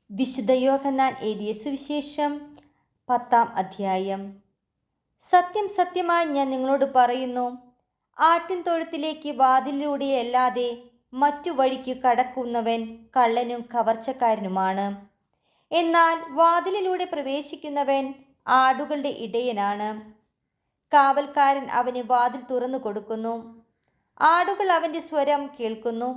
വിശുദ്ധ യോഹന്നാൻ എഴുതിയ സുവിശേഷം 10-ാം അധ്യായം. സത്യം സത്യമായി ഞാൻ നിങ്ങളോട് പറയുന്നു, ആട്ടിൻതൊഴുത്തിലേക്ക് വാതിലിലൂടെയല്ലാതെ മറ്റു വഴിക്ക് കടക്കുന്നവൻ കള്ളനും കവർച്ചക്കാരനുമാണ്. എന്നാൽ വാതിലിലൂടെ പ്രവേശിക്കുന്നവൻ ആടുകളുടെ ഇടയനാണ്. കാവൽക്കാരൻ അവന് വാതിൽ തുറന്നു കൊടുക്കുന്നു. ആടുകൾ അവൻ്റെ സ്വരം കേൾക്കുന്നു.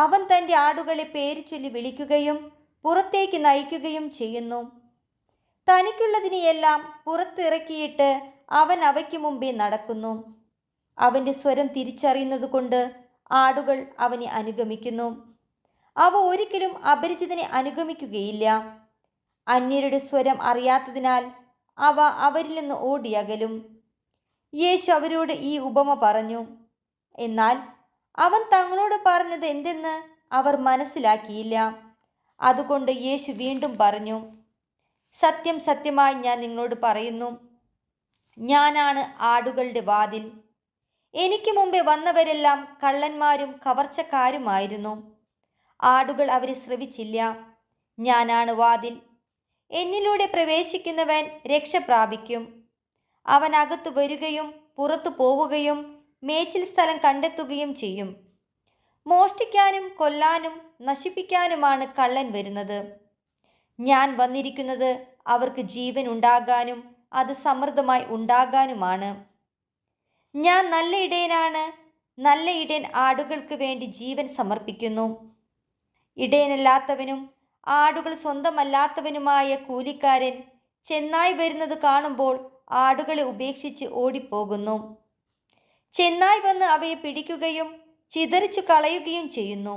അവൻ തൻ്റെ ആടുകളെ പേര് ചൊല്ലി വിളിക്കുകയും പുറത്തേക്ക് നയിക്കുകയും ചെയ്യുന്നു. തനിക്കുള്ളതിനെയെല്ലാം പുറത്തിറക്കിയിട്ട് അവൻ അവയ്ക്ക് മുമ്പേ നടക്കുന്നു. അവൻ്റെ സ്വരം തിരിച്ചറിയുന്നത് കൊണ്ട് ആടുകൾ അവനെ അനുഗമിക്കുന്നു. അവ ഒരിക്കലും അപരിചിതനെ അനുഗമിക്കുകയില്ല. അന്യരുടെ സ്വരം അറിയാത്തതിനാൽ അവ അവരിൽ നിന്ന് ഓടിയകലും. യേശു അവരോട് ഈ ഉപമ പറഞ്ഞു. എന്നാൽ അവൻ തങ്ങളോട് പറഞ്ഞത് എന്തെന്ന് അവർ മനസ്സിലാക്കിയില്ല. അതുകൊണ്ട് യേശു വീണ്ടും പറഞ്ഞു, സത്യം സത്യമായി ഞാൻ നിങ്ങളോട് പറയുന്നു, ഞാനാണ് ആടുകളുടെ വാതിൽ. എനിക്ക് മുമ്പേ വന്നവരെല്ലാം കള്ളന്മാരും കവർച്ചക്കാരുമായിരുന്നു. ആടുകൾ അവരെ ശ്രവിച്ചില്ല. ഞാനാണ് വാതിൽ. എന്നിലൂടെ പ്രവേശിക്കുന്നവൻ രക്ഷ പ്രാപിക്കും. അവൻ അകത്തു വരികയും പുറത്തു പോവുകയും മേച്ചിൽ സ്ഥലം കണ്ടെത്തുകയും ചെയ്യും. മോഷ്ടിക്കാനും കൊല്ലാനും നശിപ്പിക്കാനുമാണ് കള്ളൻ വരുന്നത്. ഞാൻ വന്നിരിക്കുന്നത് അവർക്ക് ജീവൻ ഉണ്ടാകാനും അത് സമൃദ്ധമായി ഉണ്ടാകാനുമാണ്. ഞാൻ നല്ല ഇടയനാണ്. നല്ല ഇടയൻ ആടുകൾക്ക് വേണ്ടി ജീവൻ സമർപ്പിക്കുന്നു. ഇടയനല്ലാത്തവനും ആടുകൾ സ്വന്തമല്ലാത്തവനുമായ കൂലിക്കാരൻ ചെന്നായ് വരുന്നത് കാണുമ്പോൾ ആടുകളെ ഉപേക്ഷിച്ച് ഓടിപ്പോകുന്നു. ചെന്നായ് വന്ന് അവയെ പിടിക്കുകയും ചിതറിച്ചു കളയുകയും ചെയ്യുന്നു.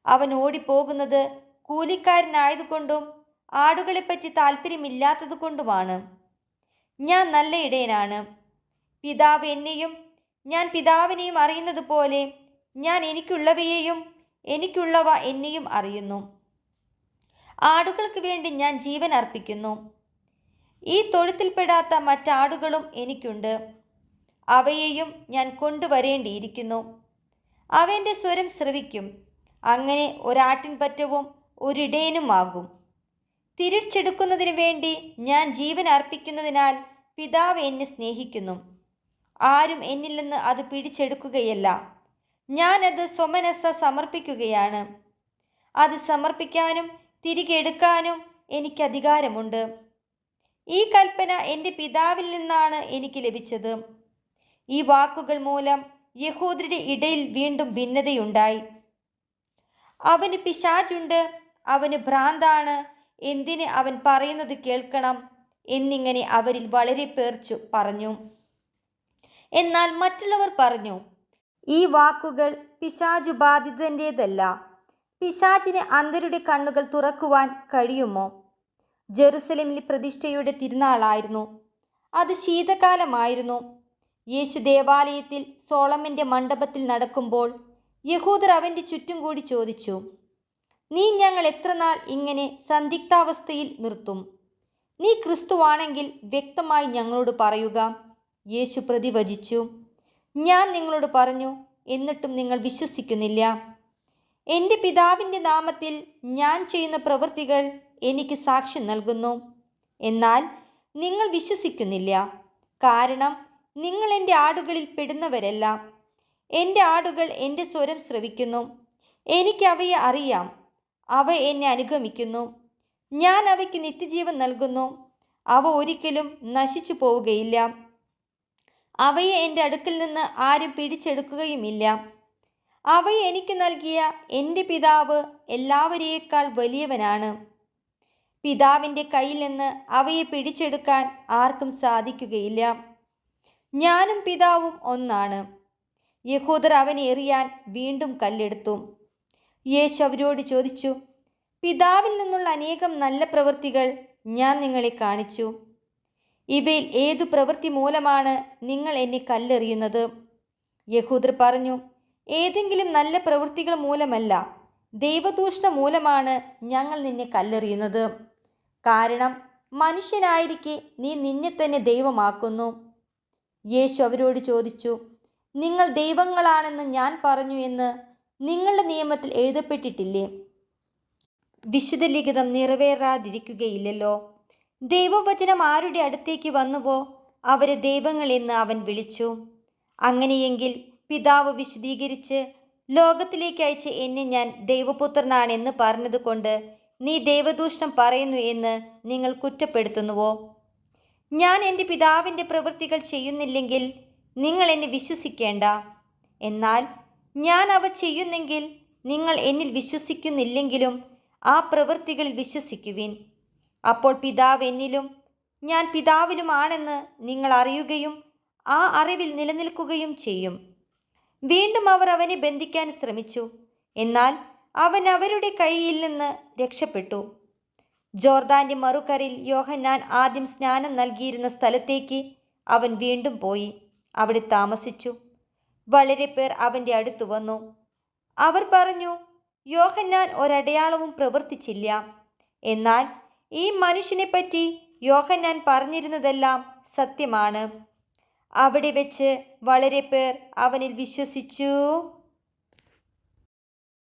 അവൻ ഓടിപ്പോകുന്നത് കൂലിക്കാരനായതുകൊണ്ടും ആടുകളെപ്പറ്റി താല്പര്യമില്ലാത്തത് കൊണ്ടുമാണ്. ഞാൻ നല്ല ഇടയനാണ്. പിതാവ് എന്നെയും ഞാൻ പിതാവിനെയും അറിയുന്നത് പോലെ ഞാൻ എനിക്കുള്ളവയെയും എനിക്കുള്ളവ എന്നെയും അറിയുന്നു. ആടുകൾക്ക് വേണ്ടി ഞാൻ ജീവൻ അർപ്പിക്കുന്നു. ഈ തൊഴുത്തിൽപ്പെടാത്ത മറ്റാടുകളും എനിക്കുണ്ട്. അവയെയും ഞാൻ കൊണ്ടുവരേണ്ടിയിരിക്കുന്നു. അവൻ്റെ സ്വരം ശ്രവിക്കും. അങ്ങനെ ഒരാട്ടിൻപറ്റവും ഒരിടയനുമാകും. തിരിച്ചെടുക്കുന്നതിന് വേണ്ടി ഞാൻ ജീവൻ അർപ്പിക്കുന്നതിനാൽ പിതാവ് എന്നെ സ്നേഹിക്കുന്നു. ആരും എന്നിൽ നിന്ന് അത് പിടിച്ചെടുക്കുകയല്ല. ഞാനത് സ്വമനസ്സ സമർപ്പിക്കുകയാണ്. അത് സമർപ്പിക്കാനും തിരികെ എടുക്കാനും എനിക്ക് അധികാരമുണ്ട്. ഈ കൽപ്പന എൻ്റെ പിതാവിൽ നിന്നാണ് എനിക്ക് ലഭിച്ചത്. ഈ വാക്കുകൾ മൂലം യഹൂദരുടെ ഇടയിൽ വീണ്ടും ഭിന്നതയുണ്ടായി. അവന് പിശാചുണ്ട്, അവന് ഭ്രാന്താണ്, എന്തിന് അവൻ പറയുന്നത് കേൾക്കണം എന്നിങ്ങനെ അവരിൽ വളരെ പേർ പറഞ്ഞു. എന്നാൽ മറ്റുള്ളവർ പറഞ്ഞു, ഈ വാക്കുകൾ പിശാചു ബാധിതൻ്റേതല്ല. പിശാചിന് അന്ധരുടെ കണ്ണുകൾ തുറക്കുവാൻ കഴിയുമോ? ജെറുസലേമിൽ പ്രതിഷ്ഠയുടെ തിരുനാളായിരുന്നു. അത് ശീതകാലമായിരുന്നു. യേശു ദേവാലയത്തിൽ സോളമൻ്റെ മണ്ഡപത്തിൽ നടക്കുമ്പോൾ യഹൂദർ അവൻ്റെ ചുറ്റും കൂടി ചോദിച്ചു, നീ ഞങ്ങൾ എത്ര നാൾ ഇങ്ങനെ സന്ദിഗ്ധാവസ്ഥയിൽ നിർത്തും? നീ ക്രിസ്തുവാണെങ്കിൽ വ്യക്തമായി ഞങ്ങളോട് പറയുക. യേശു പ്രതിവചിച്ചു, ഞാൻ നിങ്ങളോട് പറഞ്ഞു, എന്നിട്ടും നിങ്ങൾ വിശ്വസിക്കുന്നില്ല. എൻ്റെ പിതാവിൻ്റെ നാമത്തിൽ ഞാൻ ചെയ്യുന്ന പ്രവൃത്തികൾ എനിക്ക് സാക്ഷ്യം നൽകുന്നു. എന്നാൽ നിങ്ങൾ വിശ്വസിക്കുന്നില്ല. കാരണം നിങ്ങൾ എൻ്റെ ആടുകളിൽ പെടുന്നവരല്ല. എൻ്റെ ആടുകൾ എൻ്റെ സ്വരം ശ്രവിക്കുന്നു. എനിക്ക് അവയെ അറിയാം. അവ എന്നെ അനുഗമിക്കുന്നു. ഞാൻ അവയ്ക്ക് നിത്യജീവൻ നൽകുന്നു. അവ ഒരിക്കലും നശിച്ചു പോവുകയില്ല. അവയെ എൻ്റെ അടുക്കൽ നിന്ന് ആരും പിടിച്ചെടുക്കുകയുമില്ല. അവയെ എനിക്ക് നൽകിയ എൻ്റെ പിതാവ് എല്ലാവരേക്കാൾ വലിയവനാണ്. പിതാവിൻ്റെ കയ്യിൽ നിന്ന് അവയെ പിടിച്ചെടുക്കാൻ ആർക്കും സാധിക്കുകയില്ല. ഞാനും പിതാവും ഒന്നാണ്. യഹൂദർ അവനെ എറിയാൻ വീണ്ടും കല്ലെടുത്തു. യേശു അവരോട് ചോദിച്ചു, പിതാവിൽ നിന്നുള്ള അനേകം നല്ല പ്രവൃത്തികൾ ഞാൻ നിങ്ങളെ കാണിച്ചു. ഇവയിൽ ഏതു പ്രവൃത്തി മൂലമാണ് നിങ്ങൾ എന്നെ കല്ലെറിയുന്നത്? യഹൂദർ പറഞ്ഞു, ഏതെങ്കിലും നല്ല പ്രവൃത്തികൾ മൂലമല്ല, ദൈവദൂഷണം മൂലമാണ് ഞങ്ങൾ നിന്നെ കല്ലെറിയുന്നത്. കാരണം മനുഷ്യനായിരിക്കെ നീ നിന്നെ തന്നെ ദൈവമാക്കുന്നു. യേശു അവരോട് ചോദിച്ചു, നിങ്ങൾ ദൈവങ്ങളാണെന്ന് ഞാൻ പറഞ്ഞു എന്ന് നിങ്ങളുടെ നിയമത്തിൽ എഴുതപ്പെട്ടിട്ടില്ലേ? വിശുദ്ധ ലിഖിതം നിറവേറാതിരിക്കുകയില്ലല്ലോ. ദൈവവചനം ആരുടെ അടുത്തേക്ക് വന്നുവോ അവരെ ദൈവങ്ങൾ എന്ന് അവൻ വിളിച്ചു. അങ്ങനെയെങ്കിൽ പിതാവ് വിശദീകരിച്ച് ലോകത്തിലേക്ക് അയച്ച് എന്നെ ഞാൻ ദൈവപുത്രനാണെന്ന് പറഞ്ഞതുകൊണ്ട് നീ ദൈവദൂഷണം പറയുന്നു എന്ന് നിങ്ങൾ കുറ്റപ്പെടുത്തുന്നുവോ? ഞാൻ എൻ്റെ പിതാവിൻ്റെ പ്രവൃത്തികൾ ചെയ്യുന്നില്ലെങ്കിൽ നിങ്ങൾ എന്നെ വിശ്വസിക്കേണ്ട. എന്നാൽ ഞാൻ അവ ചെയ്യുന്നെങ്കിൽ നിങ്ങൾ എന്നിൽ വിശ്വസിക്കുന്നില്ലെങ്കിലും ആ പ്രവൃത്തികളിൽ വിശ്വസിക്കുവിൻ. അപ്പോൾ പിതാവ് എന്നിലും ഞാൻ പിതാവിലുമാണെന്ന് നിങ്ങൾ അറിയുകയും ആ അറിവിൽ നിലനിൽക്കുകയും ചെയ്യും. വീണ്ടും അവർ അവനെ ബന്ധിക്കാൻ ശ്രമിച്ചു. എന്നാൽ അവൻ അവരുടെ കയ്യിൽ നിന്ന് രക്ഷപ്പെട്ടു. ജോർദാന്റെ മറുകരയിൽ യോഹന്നാൻ ആദ്യം സ്നാനം നൽകിയിരുന്ന സ്ഥലത്തേക്ക് അവൻ വീണ്ടും പോയി അവിടെ താമസിച്ചു. വളരെ പേർ അവൻ്റെ അടുത്തു വന്നു. അവർ പറഞ്ഞു, യോഹന്നാൻ ഒരടയാളവും പ്രവർത്തിച്ചില്ല. എന്നാൽ ഈ മനുഷ്യനെപ്പറ്റി യോഹന്നാൻ പറഞ്ഞിരുന്നതെല്ലാം സത്യമാണ്. അവിടെ വെച്ച് വളരെ പേർ അവനിൽ വിശ്വസിച്ചു.